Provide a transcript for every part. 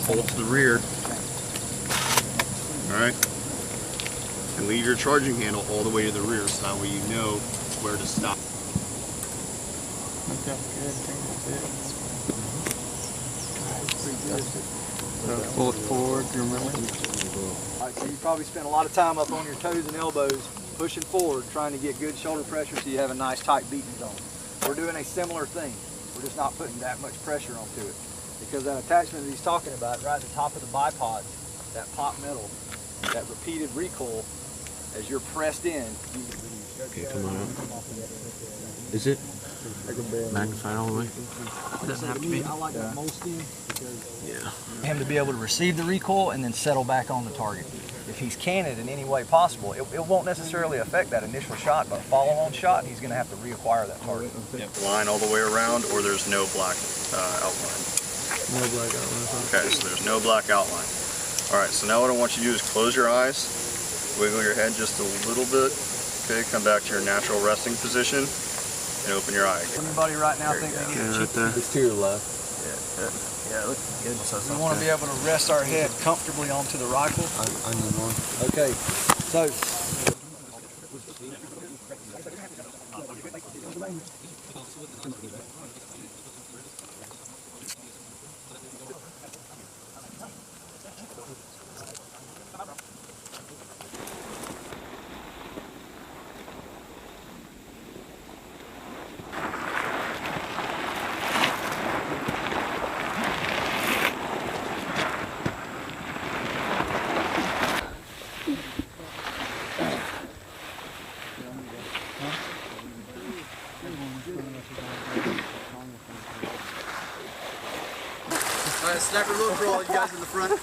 pull it to the rear. Alright? And leave your charging handle all the way to the rear so that way you know where to stop. Okay, good. Pull it forward, you remember? Alright, so you probably spend a lot of time up on your toes and elbows pushing forward, trying to get good shoulder pressure so you have a nice tight beating zone. We're doing a similar thing. We're just not putting that much pressure onto it. Because that attachment that he's talking about, right at the top of the bipods, that pop metal, that repeated recoil, as you're pressed in, you Okay, come on. Is it magnified all the way? It doesn't have to be. I like that most in because him to be able to receive the recoil and then settle back on the target. If he's canted in any way possible, it won't necessarily affect that initial shot, but a follow-on shot, he's going to have to reacquire that target. Yep. Line all the way around, or there's no black outline. No black outline. Okay, so there's no black outline. All right, so now what I want you to do is close your eyes, wiggle your head just a little bit. Okay, come back to your natural resting position, and open your eye. Anybody right now think they get a cheap? It's to your left. Yeah, it looks good. We want to be able to rest our head comfortably onto the rifle. I need one. Okay, so Alright, sniper look for all you guys in the front. On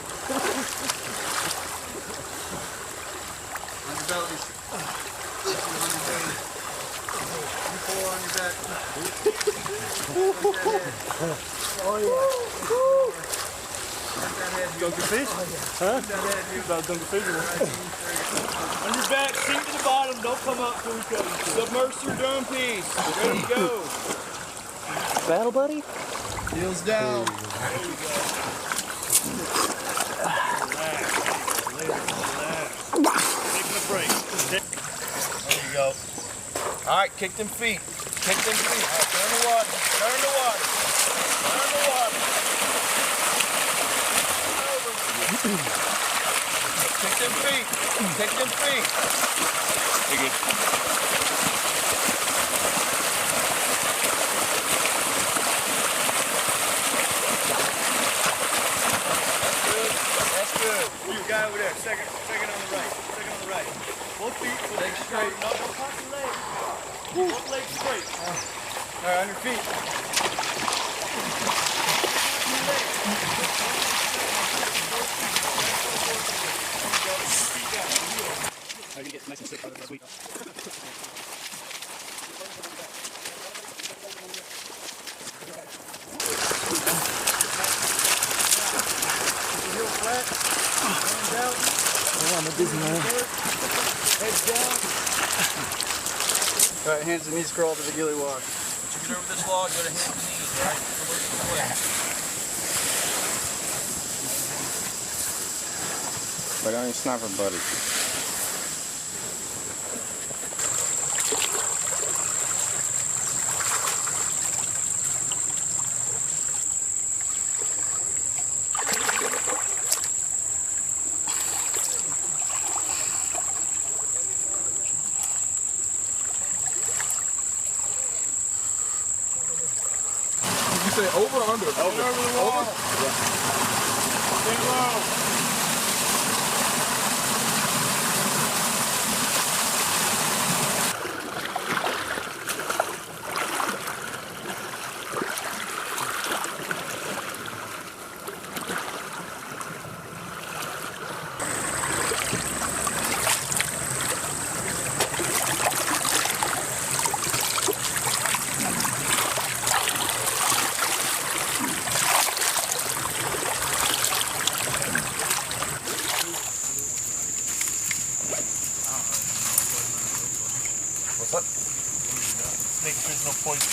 your bellies. On your belly. You four on your back. Oh yeah. Dunkin' fish? Huh? About Dunkin' fish. On your back, sink to the bottom, don't come up till we cut you. Submerge your drum piece. Ready to go. Battle buddy? Heels down. There you go. Relax. Taking a break. There you go. Alright, kick them feet. Kick them feet. Alright, turn the water. Turn the water. Turn the water. Over. Kick them feet. Kick them feet. You're good. Guy over there, second on the right, Both feet, legs straight. No, don't cross your legs. Both legs straight. All right, on your feet. I can get nice and sick out of this week. I'm a dizzy man. Head down. All right, hands and knees crawl to the ghillie wash. Once you get over this log, go to hands and knees, all right? Right on your sniper buddy. You say over or under? Over the wall. Yeah. Stay low. Make sure there's no poison.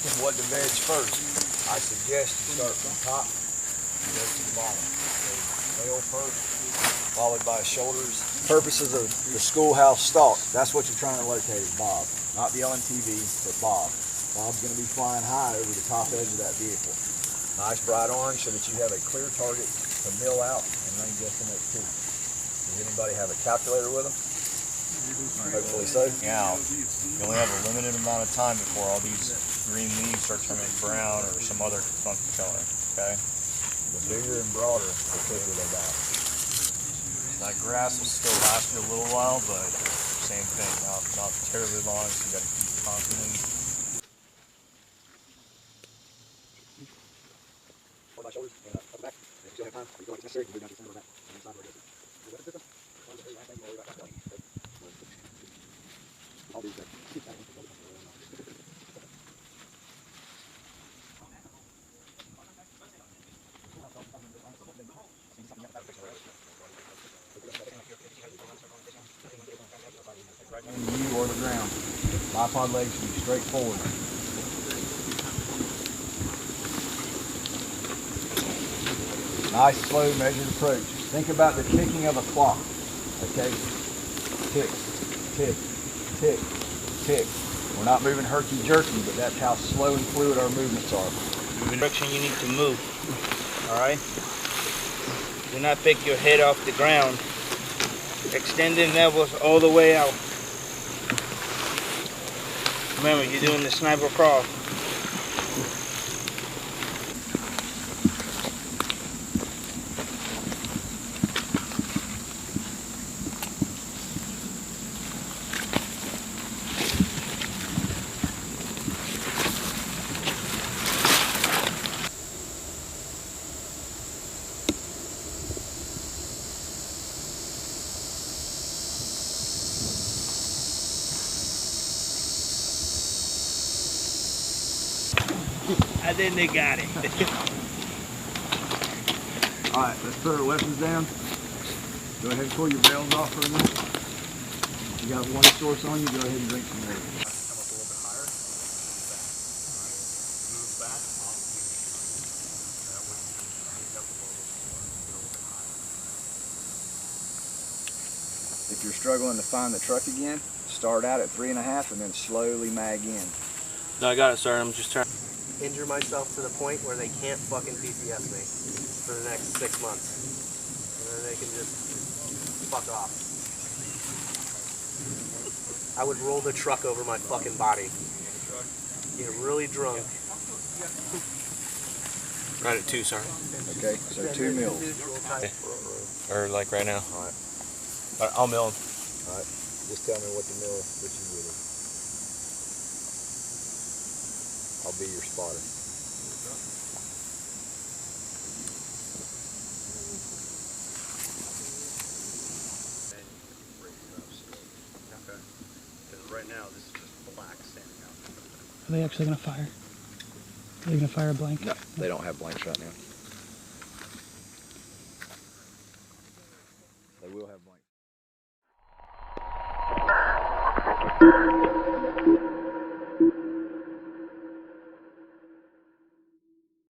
picking what to veg first, I suggest you start from top and go to the bottom. So tail first, followed by shoulders. Purposes of the schoolhouse stalk, that's what you're trying to locate is Bob. Not the LNTV, but Bob. Bob's going to be flying high over the top edge of that vehicle. Nice bright orange so that you have a clear target to mill out and range estimate to. Does anybody have a calculator with them? Hopefully so. Now, you only have a limited amount of time before all these green leaves start turning brown or some other funky color, okay? The bigger and broader, the quicker they die. That grass will still last you a little while, but same thing, not terribly long, so you gotta keep constantly. My shoulders and up the back. And if you still have time, you go like it's necessary, you can move down to the center of that. And inside where it is. I'll do that. Keep that one. You or the ground. Bipod legs should be straight forward. Nice, slow, measured approach. Think about the ticking of a clock. Okay? Tick, tick, tick, tick. We're not moving herky-jerky, but that's how slow and fluid our movements are. The direction you need to move. Alright? Do not pick your head off the ground. Extending levels all the way out. Remember, you're doing the sniper crawl. I think they got it. Alright, let's put our weapons down. Go ahead and pull your bells off for a minute. You got one source on you, go ahead and drink some water. Come up a little bit higher. Back. Alright. Move back. That way you can pick up a little bit more. Go a little bit higher. If you're struggling to find the truck again, start out at 3.5 and then slowly mag in. No, I got it, sir. I'm just trying. Injure myself to the point where they can't fucking PCS me for the next 6 months. And then they can just fuck off. I would roll the truck over my fucking body. Get really drunk. Right at 2, sir. Okay, so 2 mils. Or like right now. Alright. I'll mill. Alright. Just tell me what the mill that you with it. I'll be your spotter. Okay. Because right now this is just black standing out. Are they actually going to fire? Are they going to fire a blank? No, they don't have blanks right now. They will have blanks.